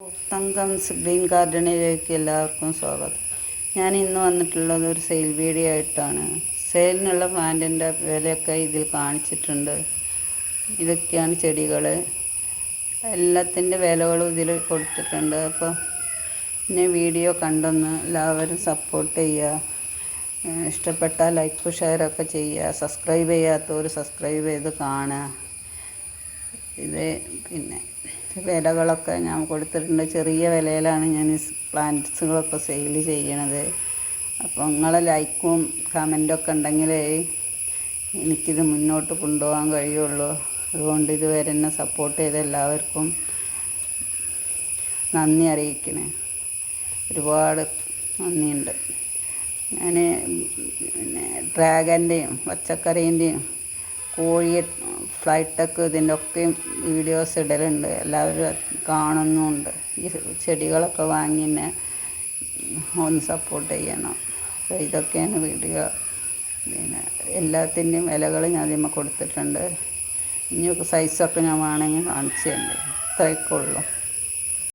തങ്കംസ് green ഗാർഡനിലേക്ക് എല്ലാവർക്കും സ്വാഗതം. ഞാൻ ഇന്ന് വന്നിട്ടുള്ളത് ഒരു സെയിൽ വീഡിയോ ആയിട്ടാണ്. സെയിലിനുള്ള പ്ലാന്റിൻ്റെ വിലയൊക്കെ ഇതിൽ കാണിച്ചിട്ടുണ്ട്. ഇതൊക്കെയാണ് ചെടികൾ, എല്ലാത്തിൻ്റെ വിലകളും ഇതിൽ കൊടുത്തിട്ടുണ്ട്. അപ്പോൾ പിന്നെ വീഡിയോ കണ്ടൊന്ന് എല്ലാവരും സപ്പോർട്ട് ചെയ്യുക. ഇഷ്ടപ്പെട്ടാൽ ലൈക്ക് ഷെയറൊക്കെ ചെയ്യുക. സബ്സ്ക്രൈബ് ചെയ്യാത്തവർ സബ്സ്ക്രൈബ് ചെയ്ത് കാണുക. ഇത് പിന്നെ വിലകളൊക്കെ ഞാൻ കൊടുത്തിട്ടുണ്ട്. ചെറിയ വിലയിലാണ് ഞാൻ ഈ പ്ലാന്റ്സുകളൊക്കെ സെയിൽ ചെയ്യണത്. അപ്പോൾ നിങ്ങളെ ലൈക്കും കമൻറ്റൊക്കെ ഉണ്ടെങ്കിലേ എനിക്കിത് മുന്നോട്ട് കൊണ്ടുപോകാൻ കഴിയുള്ളൂ. അതുകൊണ്ട് ഇതുവരെ എന്നെ സപ്പോർട്ട് ചെയ്ത എല്ലാവർക്കും നന്ദി അറിയിക്കണേ. ഒരുപാട് നന്ദിയുണ്ട്. ഞാൻ പിന്നെ ഡ്രാഗൻ്റെയും പച്ചക്കറീൻ്റെയും കോഴി ഫ്ലൈറ്റൊക്കെ ഇതിൻ്റെ ഒക്കെയും വീഡിയോസ് ഇടലുണ്ട്. എല്ലാവരും കാണുന്നുമുണ്ട്. ഈ ചെടികളൊക്കെ വാങ്ങി എന്നെ ഒന്ന് സപ്പോർട്ട് ചെയ്യണം. അപ്പോൾ ഇതൊക്കെയാണ് വീഡിയോ. പിന്നെ എല്ലാത്തിൻ്റെയും വിലകൾ ഞാൻ അതിന്മേൽ കൊടുത്തിട്ടുണ്ട്. ഇനി സൈസൊക്കെ ഞാൻ വേണമെങ്കിൽ കാണിച്ചു തരുന്നുണ്ട്. ഇത്രയൊക്കെ ഉള്ളൂ.